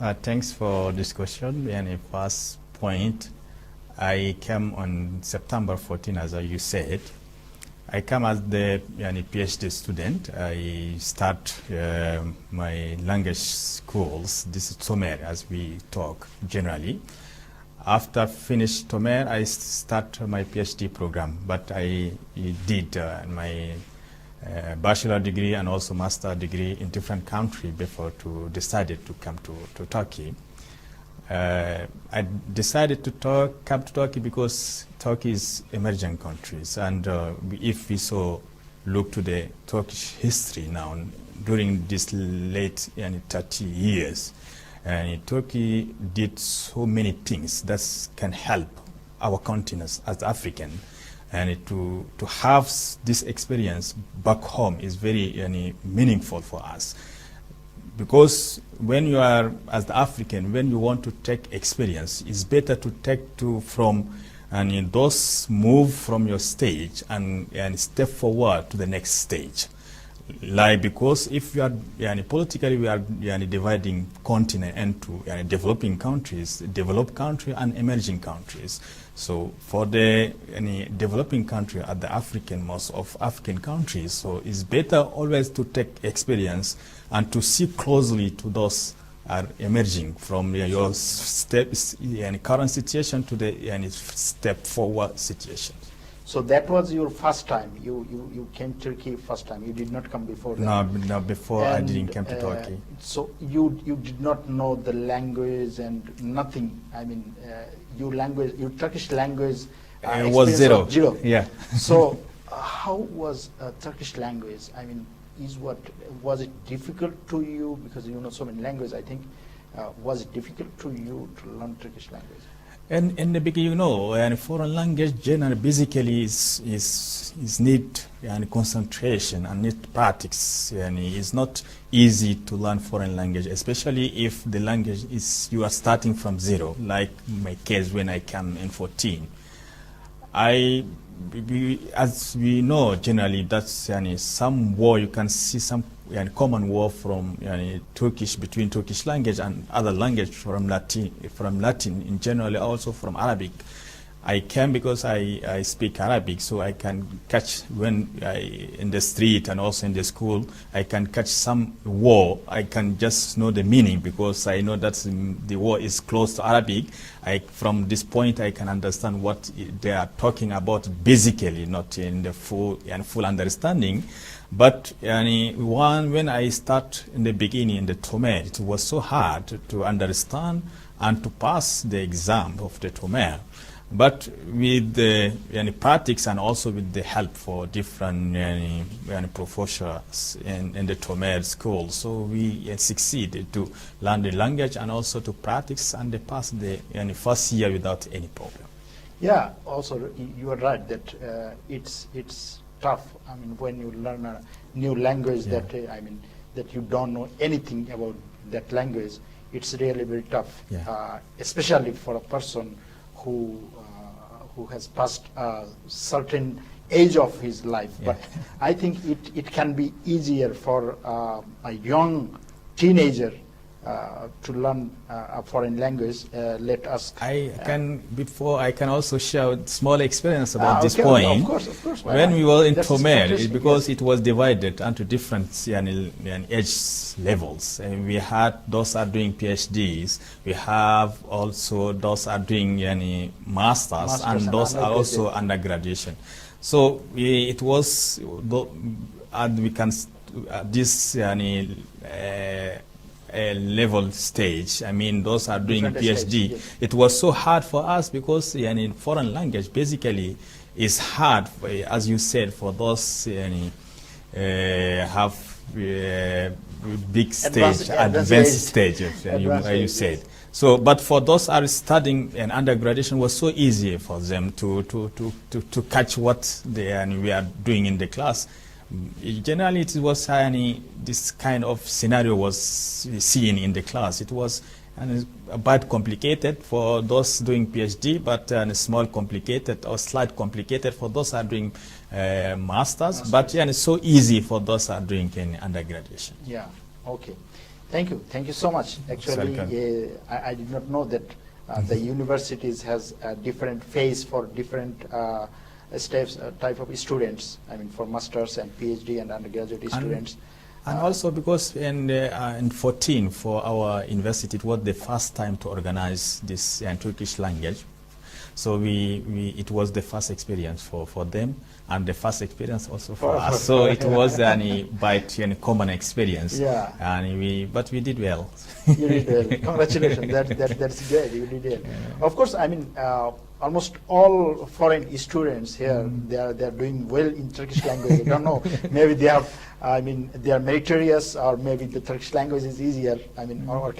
Thanks for this question. And a first point, I came on September 14, as you said. I come as the PhD student. I start my language schools. This is Tomer, as we talk generally. After finish Tomer, I start my PhD program. But I did my bachelor degree and also master degree in different countries before to decided to come to Turkey. I decided to come to Turkey because Turkey is emerging countries, and if we look to the Turkish history now during this late 30 years, and Turkey did so many things that can help our continent as African. And to have this experience back home is very meaningful for us. Because when you are, as the African, when you want to take experience, it's better to take from those move from your stage and step forward to the next stage. Like, because if you are politically we are dividing continent into developing countries, developed country and emerging countries. So for the developing country at the African, most of African countries, so it's better always to take experience and to see closely to those are emerging from your steps current situation to the step forward situation. So that was your first time. You came to Turkey first time. You did not come before that. No, before I didn't come to Turkey. So you did not know the language and nothing. I mean, your Turkish language was zero. Yeah. So how was Turkish language? I mean, was it difficult to you, because you know so many languages? I think was it difficult to you to learn Turkish language? And in the beginning, foreign language generally basically is need concentration and need practice. It's not easy to learn foreign language, especially if the language is you are starting from zero. Like my case when I came in 14, as we know generally that's some war you can see some common war from Turkish, between Turkish language and other language from Latin in general, also from Arabic. I came because I speak Arabic, so I can catch when in the street and also in the school, I can catch some war. I can just know the meaning because I know that the war is close to Arabic. From this point, I can understand what they are talking about basically, not in the full understanding. But when I start in the beginning in the Tomer, it was so hard to understand and to pass the exam of the Tomer. But with the practice and also with the help for different professors in the Tomer school, so we succeeded to learn the language and also to practice and pass the first year without any problem. Yeah, also you are right that it's tough. I mean, when you learn a new language that that you don't know anything about that language, it's really very tough, especially for a person who has passed a certain age of his life. But I think it can be easier for a young teenager to learn a foreign language. Let us. I can also share a small experience about this point. Of course. When we were in Tomer, because it was divided into different age levels, and we had those are doing PhDs. We have also those are doing masters, and those are also undergraduation. So it was, and we can this level stage. I mean, those are doing PhD. It was so hard for us because foreign language basically is hard, as you said, for those have big stage, advanced stage, you said. So, but for those are studying and undergraduation was so easy for them to catch what we are doing in the class. Generally, it was this kind of scenario was seen in the class. It was a bit complicated for those doing PhD, but small complicated or slight complicated for those are doing masters. But it's so easy for those are doing undergraduation. Yeah. Okay. Thank you so much. Actually, I did not know that the universities has a different phase for different steps, type of students. I mean, for masters and PhD and undergraduate students. And also because in 14 for our university, it was the first time to organize this Turkish language. So it was the first experience for them and the first experience also for us. So it was a common experience. Yeah. But we did well. You did well. Congratulations. That's great. You did well. Yeah. Of course, I mean, almost all foreign students here, they are doing well in Turkish language. I don't know. Maybe they are meritorious, or maybe the Turkish language is easier. I mean, or